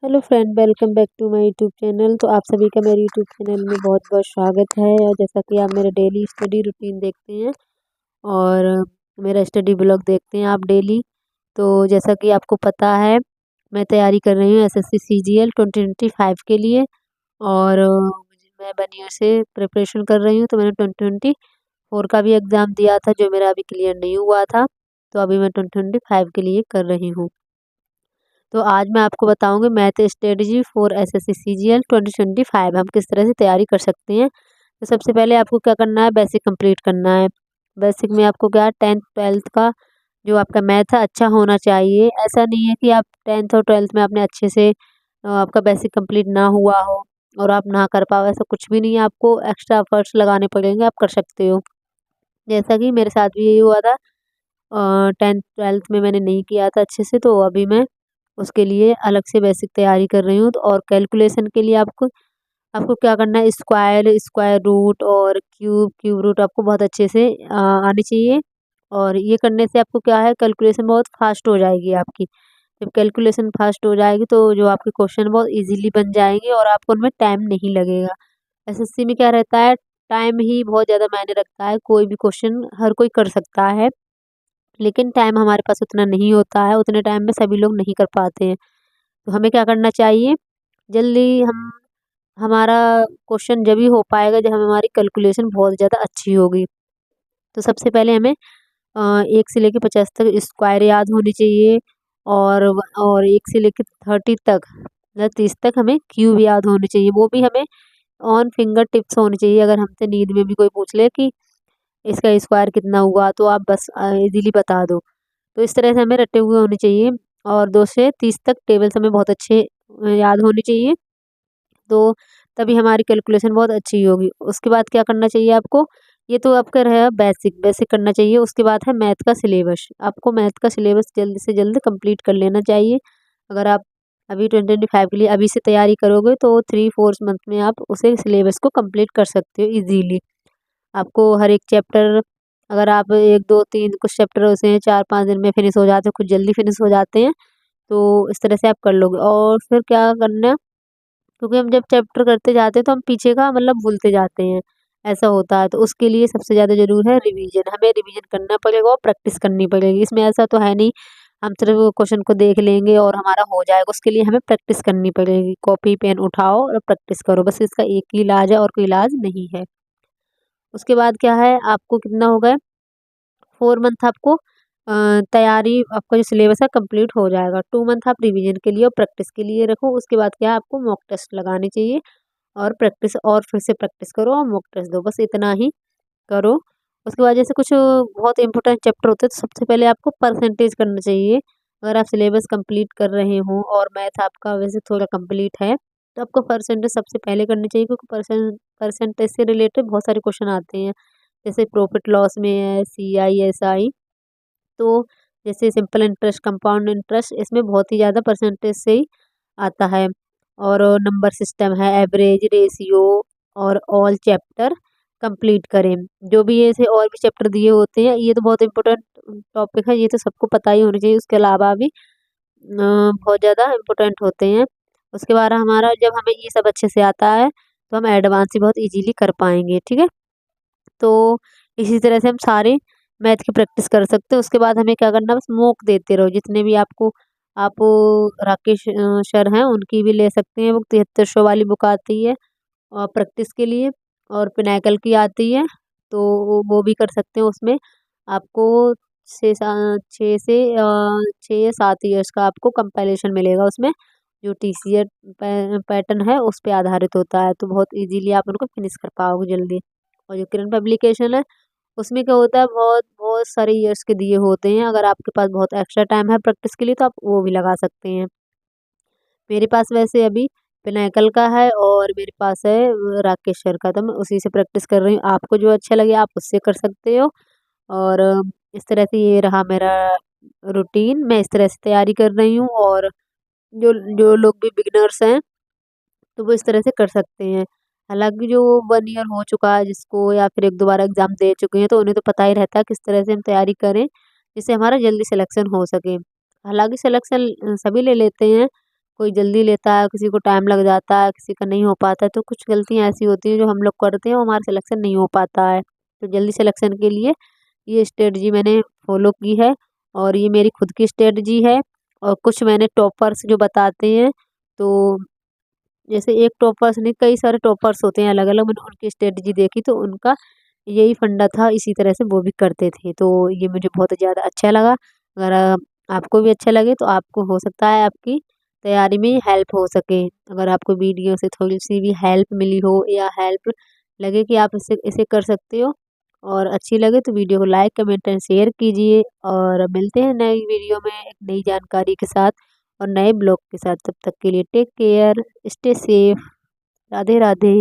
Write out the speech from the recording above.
Hello friend, welcome back to my YouTube channel. तो आप सभी का मेरे यूट्यूब चैनल में बहुत बहुत स्वागत है। और जैसा कि आप मेरा डेली स्टडी रूटीन देखते हैं और मेरा स्टडी ब्लॉग देखते हैं आप डेली, तो जैसा कि आपको पता है मैं तैयारी कर रही हूँ एसएससी सीजीएल 2025 के लिए। और मैं 1 ईयर से प्रिपरेशन कर रही हूँ। तो मैंने 2024 का भी एग्ज़ाम दिया था जो मेरा अभी क्लियर नहीं हुआ था। तो अभी मैं 2025 के लिए कर रही हूँ। तो आज मैं आपको बताऊंगी math strategy for SSC CGL 2025 हम किस तरह से तैयारी कर सकते हैं। तो सबसे पहले आपको क्या करना है, बेसिक कंप्लीट करना है। बेसिक में आपको क्या 10th 12th का जो आपका मैथ है अच्छा होना चाहिए। ऐसा नहीं है कि आप 10th और 12th में आपने अच्छे से आपका बेसिक कंप्लीट ना हुआ हो और आप ना कर पाओ, ऐसा कुछ भी नहीं है। आपको एक्स्ट्रा एफर्ट्स लगाने पड़ेंगे, आप कर सकते हो। जैसा कि मेरे साथ भी यही हुआ था। 10th 12th में मैंने नहीं किया था अच्छे से, तो अभी मैं उसके लिए अलग से बेसिक तैयारी कर रही हूँ। तो और कैलकुलेशन के लिए आपको आपको क्या करना है, स्क्वायर स्क्वायर रूट और क्यूब रूट आपको बहुत अच्छे से आनी चाहिए। और ये करने से आपको क्या है, कैलकुलेशन बहुत फास्ट हो जाएगी आपकी। जब कैलकुलेशन फास्ट हो जाएगी तो जो आपके क्वेश्चन बहुत इजीली बन जाएंगे और आपको उनमें टाइम नहीं लगेगा। एसएससी में क्या रहता है, टाइम ही बहुत ज़्यादा मायने रखता है। कोई भी क्वेश्चन हर कोई कर सकता है, लेकिन टाइम हमारे पास उतना नहीं होता है, उतने टाइम में सभी लोग नहीं कर पाते हैं। तो हमें क्या करना चाहिए, जल्दी हम हमारा क्वेश्चन जब ही हो पाएगा जब हमारी कैलकुलेशन बहुत ज़्यादा अच्छी होगी। तो सबसे पहले हमें 1 से लेके 50 तक स्क्वायर याद होनी चाहिए। और 1 से लेके 30 तक मतलब 30 तक हमें क्यूब याद होनी चाहिए। वो भी हमें ऑन फिंगर टिप्स होनी चाहिए। अगर हमसे नींद में भी कोई पूछ ले कि इसका स्क्वायर कितना हुआ, तो आप बस इजीली बता दो। तो इस तरह से हमें रटे हुए होने चाहिए। और 2 से 30 तक टेबल्स हमें बहुत अच्छे याद होनी चाहिए। तो तभी हमारी कैलकुलेशन बहुत अच्छी होगी। उसके बाद क्या करना चाहिए आपको, ये तो आपका रहा बेसिक बेसिक करना चाहिए। उसके बाद है मैथ का सिलेबस। आपको मैथ का सिलेबस जल्द से जल्द कंप्लीट कर लेना चाहिए। अगर आप अभी 2025 के लिए अभी से तैयारी करोगे तो 3-4 मंथ में आप उसे सिलेबस को कंप्लीट कर सकते हो इजीली। आपको हर एक चैप्टर, अगर आप 1 2 3 कुछ चैप्टर होते हैं 4-5 दिन में फिनिश हो जाते हैं, कुछ जल्दी फिनिश हो जाते हैं। तो इस तरह से आप कर लोगे। और फिर क्या करना है, क्योंकि हम जब चैप्टर करते जाते हैं तो हम पीछे का मतलब भूलते जाते हैं, ऐसा होता है। तो उसके लिए सबसे ज़्यादा ज़रूर है रिवीजन। हमें रिवीजन करना पड़ेगा और प्रैक्टिस करनी पड़ेगी। इसमें ऐसा तो है नहीं हम सिर्फ क्वेश्चन को देख लेंगे और हमारा हो जाएगा। उसके लिए हमें प्रैक्टिस करनी पड़ेगी। कॉपी पेन उठाओ और प्रैक्टिस करो, बस इसका एक ही इलाज है और कोई इलाज नहीं है। उसके बाद क्या है, आपको कितना हो गया, 4 मंथ आपको तैयारी, आपका जो सिलेबस है कंप्लीट हो जाएगा। 2 मंथ आप रिवीजन के लिए और प्रैक्टिस के लिए रखो। उसके बाद क्या है, आपको मॉक टेस्ट लगाने चाहिए और प्रैक्टिस और फिर से प्रैक्टिस करो और मॉक टेस्ट दो, बस इतना ही करो। उसके बाद जैसे कुछ बहुत इंपॉर्टेंट चैप्टर होते हैं तो सबसे पहले आपको परसेंटेज करना चाहिए। अगर आप सिलेबस कंप्लीट कर रहे हो और मैथ आपका वैसे थोड़ा कंप्लीट है तो आपको परसेंटेज सबसे पहले करनी चाहिए, क्योंकि परसेंटेज से रिलेटेड बहुत सारे क्वेश्चन आते हैं। जैसे प्रॉफिट लॉस में है, CI SI। तो जैसे सिंपल इंटरेस्ट, कंपाउंड इंटरेस्ट, इसमें बहुत ही ज़्यादा परसेंटेज से ही आता है। और नंबर सिस्टम है, एवरेज, रेशियो और ऑल चैप्टर कंप्लीट करें। जो भी ऐसे और भी चैप्टर दिए होते हैं, ये तो बहुत इंपॉर्टेंट टॉपिक है, ये तो सबको पता ही होना चाहिए। उसके अलावा भी बहुत ज़्यादा इम्पोर्टेंट होते हैं। उसके बाद हमारा जब हमें ये सब अच्छे से आता है तो हम एडवांस भी बहुत इजीली कर पाएंगे, ठीक है। तो इसी तरह से हम सारे मैथ की प्रैक्टिस कर सकते हैं। उसके बाद हमें क्या करना है, बस मॉक देते रहो। जितने भी आपको आप राकेश सर हैं उनकी भी ले सकते हैं, वो 7300 वाली बुक आती है और प्रैक्टिस के लिए। और पिनाकल की आती है, तो वो भी कर सकते हैं। उसमें आपको 6 या 7 ईयर्स का आपको कंपाइलेशन मिलेगा उसमें, जो TCET पैटर्न है उस पे आधारित होता है। तो बहुत इजीली आप उनको फिनिश कर पाओगे जल्दी। और जो किरण पब्लिकेशन है उसमें क्या होता है, बहुत बहुत सारे ईयर्स के दिए होते हैं। अगर आपके पास बहुत एक्स्ट्रा टाइम है प्रैक्टिस के लिए तो आप वो भी लगा सकते हैं। मेरे पास वैसे अभी पिनाकल का है और मेरे पास है राकेश सर का, तो मैं उसी से प्रैक्टिस कर रही हूँ। आपको जो अच्छा लगे आप उससे कर सकते हो। और इस तरह से ये रहा मेरा रूटीन, मैं इस तरह से तैयारी कर रही हूँ। और जो जो लोग भी बिगिनर्स हैं तो वो इस तरह से कर सकते हैं। हालाँकि जो 1 ईयर हो चुका है जिसको, या फिर 1-2 बार एग्ज़ाम दे चुके हैं, तो उन्हें तो पता ही रहता है किस तरह से हम तैयारी करें, जिससे हमारा जल्दी सिलेक्शन हो सके। हालाँकि सिलेक्शन सभी ले लेते हैं, कोई जल्दी लेता है, किसी को टाइम लग जाता है, किसी का नहीं हो पाता है, तो कुछ गलतियाँ ऐसी होती हैं जो हम लोग करते हैं, वो हमारा सिलेक्शन नहीं हो पाता है। तो जल्दी सिलेक्शन के लिए ये स्ट्रेटजी मैंने फॉलो की है और ये मेरी खुद की स्ट्रेटजी है। और कुछ मैंने टॉपर्स जो बताते हैं, तो जैसे एक टॉपर्स नहीं, कई सारे टॉपर्स होते हैं अलग-अलग, मैंने उनकी स्ट्रेटजी देखी तो उनका यही फंडा था, इसी तरह से वो भी करते थे। तो ये मुझे बहुत ज़्यादा अच्छा लगा। अगर आपको भी अच्छा लगे तो आपको हो सकता है आपकी तैयारी में हेल्प हो सके। अगर आपको वीडियो से थोड़ी-सी भी हेल्प मिली हो या हेल्प लगे कि आप इसे इसे कर सकते हो और अच्छी लगे तो वीडियो को लाइक, कमेंट एंड शेयर कीजिए और मिलते हैं नई वीडियो में एक नई जानकारी के साथ और नए ब्लॉग के साथ। तब तक के लिए take care, stay safe, Radhe Radhe.